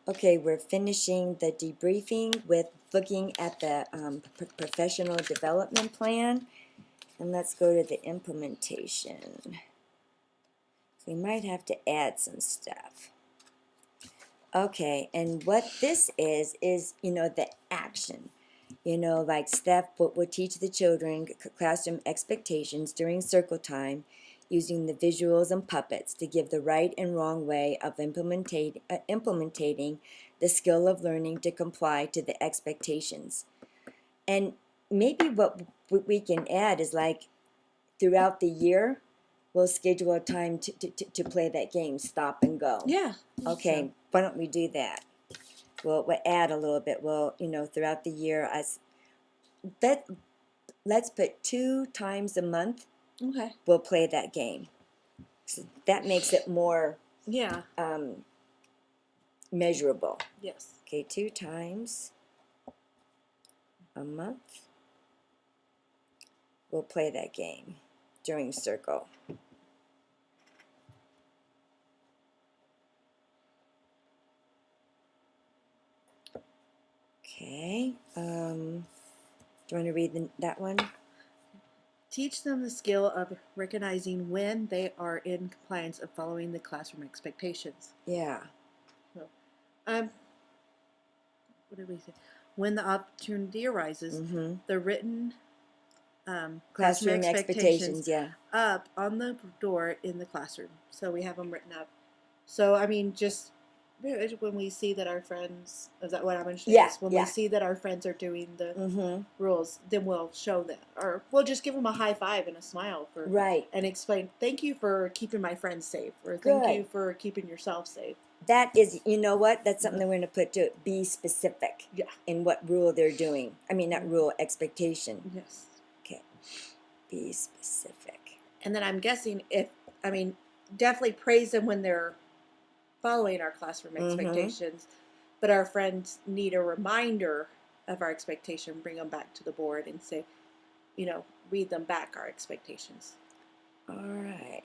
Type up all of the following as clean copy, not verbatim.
Okay, we're finishing the debriefing with looking at the professional development plan. And let's go to the implementation. So we might have to add some stuff. Okay, and what this is, the action. Like Steph will teach the children classroom expectations during circle time using the visuals and puppets to give the right and wrong way of implementing the skill of learning to comply to the expectations. And maybe what we can add is like throughout the year, we'll schedule a time to play that game, stop and go. Yeah. Okay, so why don't we do that? We'll add a little bit. We'll, throughout the year, let's put 2 times a month. Okay. We'll play that game. So that makes it more measurable. Yes. Okay, 2 times a month. We'll play that game during circle. Okay. Do you want to read that one? Teach them the skill of recognizing when they are in compliance of following the classroom expectations. Yeah. So, what did we say? When the opportunity arises, the written classroom expectations up on the door in the classroom. So we have them written up. So, I mean, just when we see that our friends, is that what I'm understanding? Yeah. When we see that our friends are doing the rules, then we'll show them. Or we'll just give them a high five and a smile and explain, thank you for keeping my friends safe, or thank you for keeping yourself safe. That is, you know what? That's something we're going to put to it. Be specific in what rule they're doing. I mean, not rule, expectation. Yes. Okay. Be specific. And then I'm guessing definitely praise them when they're following our classroom expectations, but our friends need a reminder of our expectation, bring them back to the board and say, read them back our expectations. All right.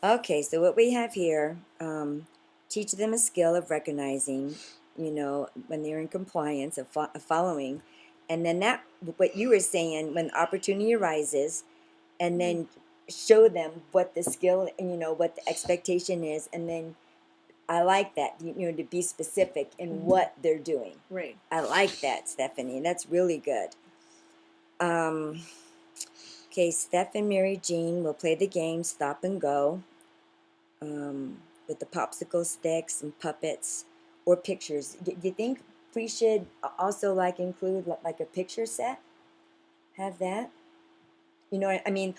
Okay, so what we have here, teach them a skill of recognizing, when they're in compliance of following, and then that, what you were saying, when opportunity arises, and then show them what the skill and what the expectation is, and then I like that, to be specific in what they're doing. Right. I like that, Stephanie. That's really good. Okay, Steph and Mary Jean will play the game Stop and Go with the popsicle sticks and puppets or pictures. Do you think we should also include like a picture set? Have that? You know what I mean?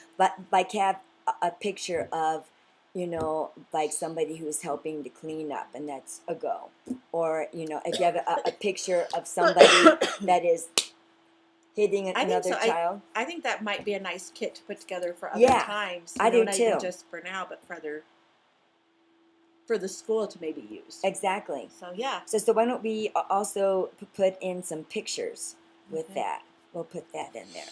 Like have a picture of, like somebody who's helping to clean up, and that's a go. Or, if you have a picture of somebody that is hitting another child. I think that might be a nice kit to put together for other times. I do not too. Even just for now, but for the school to maybe use. Exactly. So yeah. So why don't we also put in some pictures with that? We'll put that in there.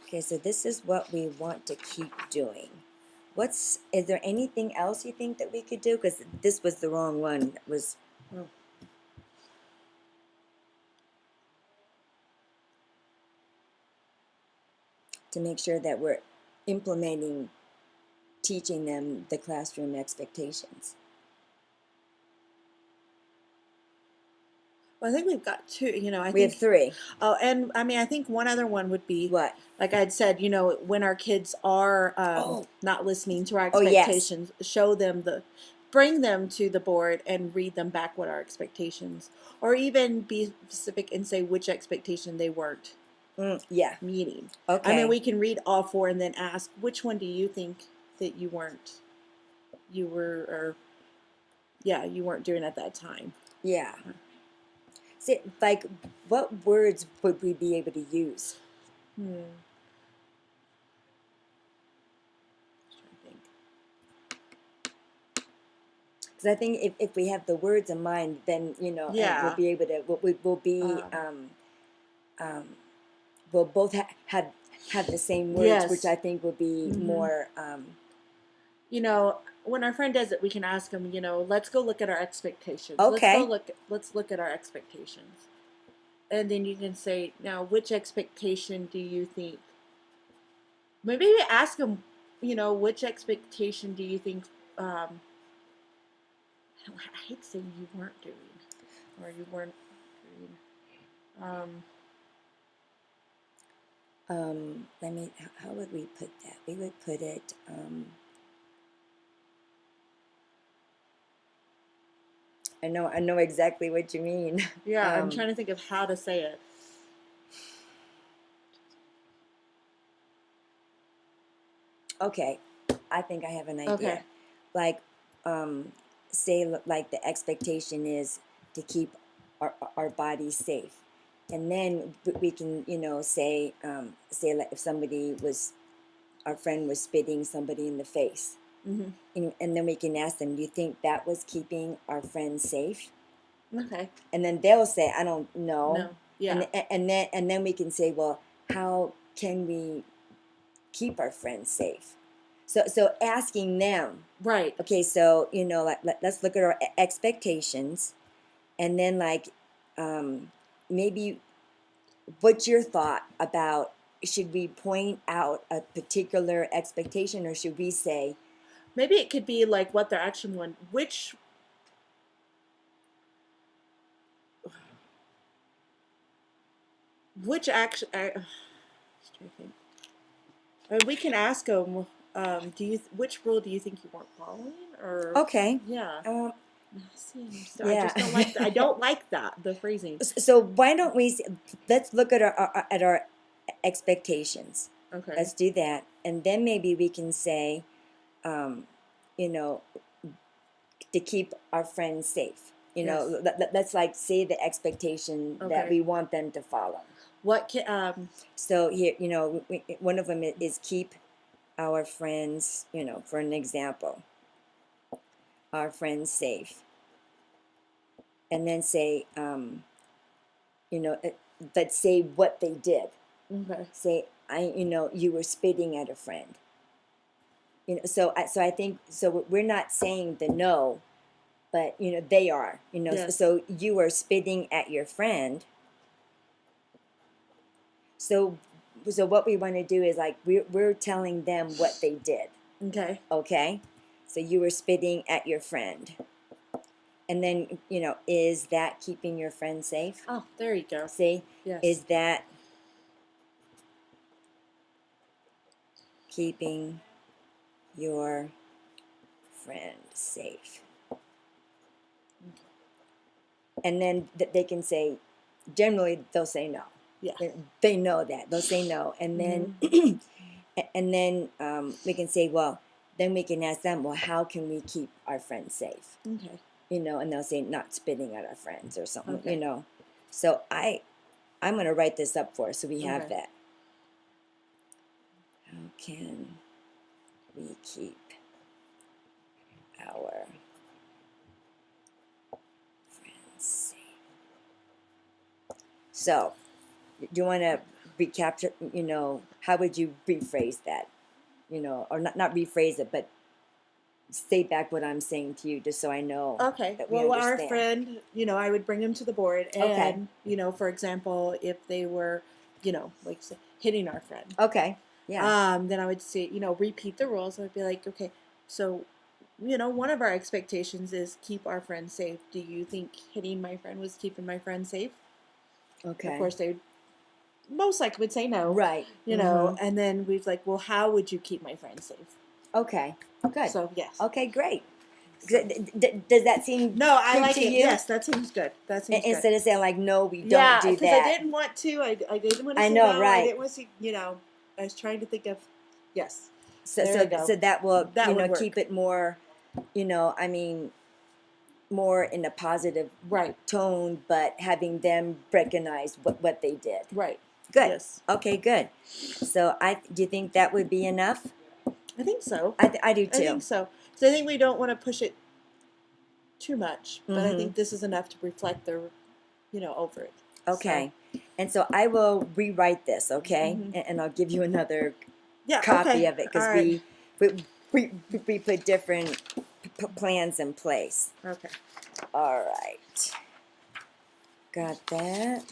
Okay, so this is what we want to keep doing. Is there anything else you think that we could do? Because this was the wrong one. It was. To make sure that we're implementing, teaching them the classroom expectations. Well, I think we've got 2. We have 3. Oh, and I think one other one would be what? Like I had said, when our kids are not listening to our expectations, show them bring them to the board and read them back what our expectations, or even be specific and say which expectation they weren't meeting. Okay. We can read all 4 and then ask, which one do you think that you weren't doing at that time? Yeah. See, like, what words would we be able to use? Because I think if we have the words in mind, then we'll be able to. We'll be. We'll both have the same words, which I think will be more. when our friend does it, we can ask them, let's go look at our expectations. Okay. Let's look at our expectations. And then you can say, now, which expectation do you think? Maybe we ask them, which expectation do you think, I hate saying you weren't doing, or you weren't doing. How would we put that? We would put it, I know exactly what you mean. Yeah, I'm trying to think of how to say it. Okay, I think I have an idea. Okay. Like, say, like the expectation is to keep our bodies safe, and then we can, say like if our friend was spitting somebody in the face, and then we can ask them, do you think that was keeping our friend safe? Okay. And then they'll say, I don't know. No. Yeah. And then we can say, well, how can we keep our friends safe? So asking them. Right. Okay, so let's look at our expectations, and then maybe what's your thought about, should we point out a particular expectation, or should we say, maybe it could be like what their action one, which action, we can ask them, which rule do you think you weren't following? Or okay, yeah. Yeah. I just don't like that. I don't like that, the phrasing. So why don't let's look at our expectations. Okay. Let's do that, and then maybe we can say, you know, to keep our friends safe. Yes. Let's say the expectation that we want them to follow. What can So here, one of them is keep our friends, for an example, our friends safe, and then say, let's say what they did. Okay. Say, you were spitting at a friend. So I think, so we're not saying the no, but they are. Yes. So you were spitting at your friend. So what we want to do is we're telling them what they did. Okay. Okay. So you were spitting at your friend. And then, is that keeping your friend safe? Oh, there you go. See? Yes. Is that keeping your friend safe? And then they can say, generally they'll say no. Yeah. They know that. They'll say no. And then, and then we can say, well, then we can ask them, well, how can we keep our friends safe? Okay. And they'll say not spitting at our friends or something, Okay. So I'm going to write this up for us so we have that. How can we keep our friends safe? So, do you want to recapture, how would you rephrase that? Or not rephrase it, but say back what I'm saying to you, just so I know. Okay. That we well, understand. our friend, I would bring them to the board, and for example, if they were, like say, hitting our friend. Okay. Yeah. Then I would say, repeat the rules. I would be like, okay, so, one of our expectations is keep our friend safe. Do you think hitting my friend was keeping my friend safe? Okay. And of course, they most likely would say no. Right. And then we'd like, well, how would you keep my friend safe? Okay. Good. So yes. Okay, great. Does that seem No, I like to it. you? Yes, that seems good. That seems Instead good. of saying like, no, we don't do Yeah, that. because I didn't want to. I didn't want to say know, no. right. I didn't want to say, I was trying to think of, yes. So that will, keep it more, more in a positive tone, but having them recognize what they did. Right. Good. Yes. Okay, good. So do you think that would be enough? I think so. I do too. I think so. So I think we don't want to push it too much, but I think this is enough to reflect their, over it. Okay. So. And so I will rewrite this, okay? And I'll give you another copy of it, because we put different plans in place. Okay. All right. Got that.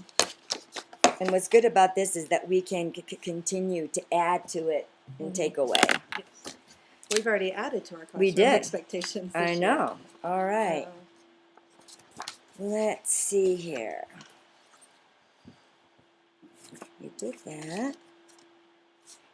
And what's good about this is that we can continue to add to it and take away. Yes. We've already added to our classroom We did. expectations this I year. know. All right. Let's see here. You did that.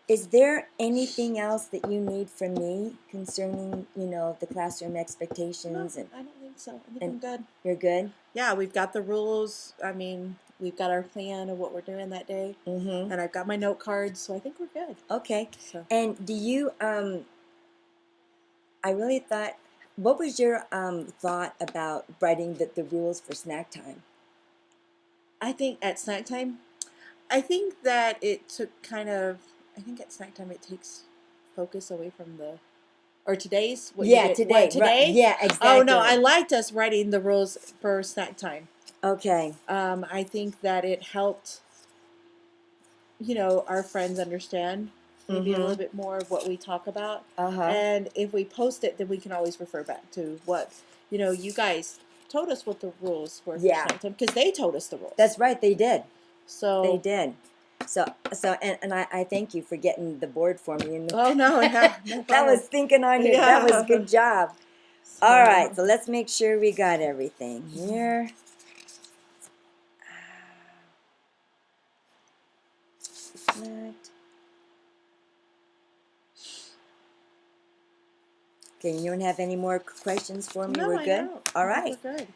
Is there anything else that you need from me concerning, the classroom expectations? No, I don't think so. I think I'm good. You're good? Yeah, we've got the rules. I mean, we've got our plan of what we're doing that day. Mm-hmm. And I've got my note cards, so I think we're good. Okay. So. And do you, I really thought, what was your thought about writing the rules for snack time? I think at snack time, I think that it took I think at snack time it takes focus away from today's? What yeah, you did, today. what, today? Right. Yeah, exactly. Oh, no, I liked us writing the rules for snack time. Okay. I think that it helped, our friends understand maybe a little bit more of what we talk about. And if we post it, then we can always refer back to what, you guys told us what the rules were for snack time, because they told us the rules. That's right, they did. So they did. And I thank you for getting the board for me. Oh, no, yeah, no that was thinking on you. Yeah. That was a good job. So. All right, so let's make sure we got everything here. Okay, you don't have any more questions for me? No, We're good? I don't. All right. We're good.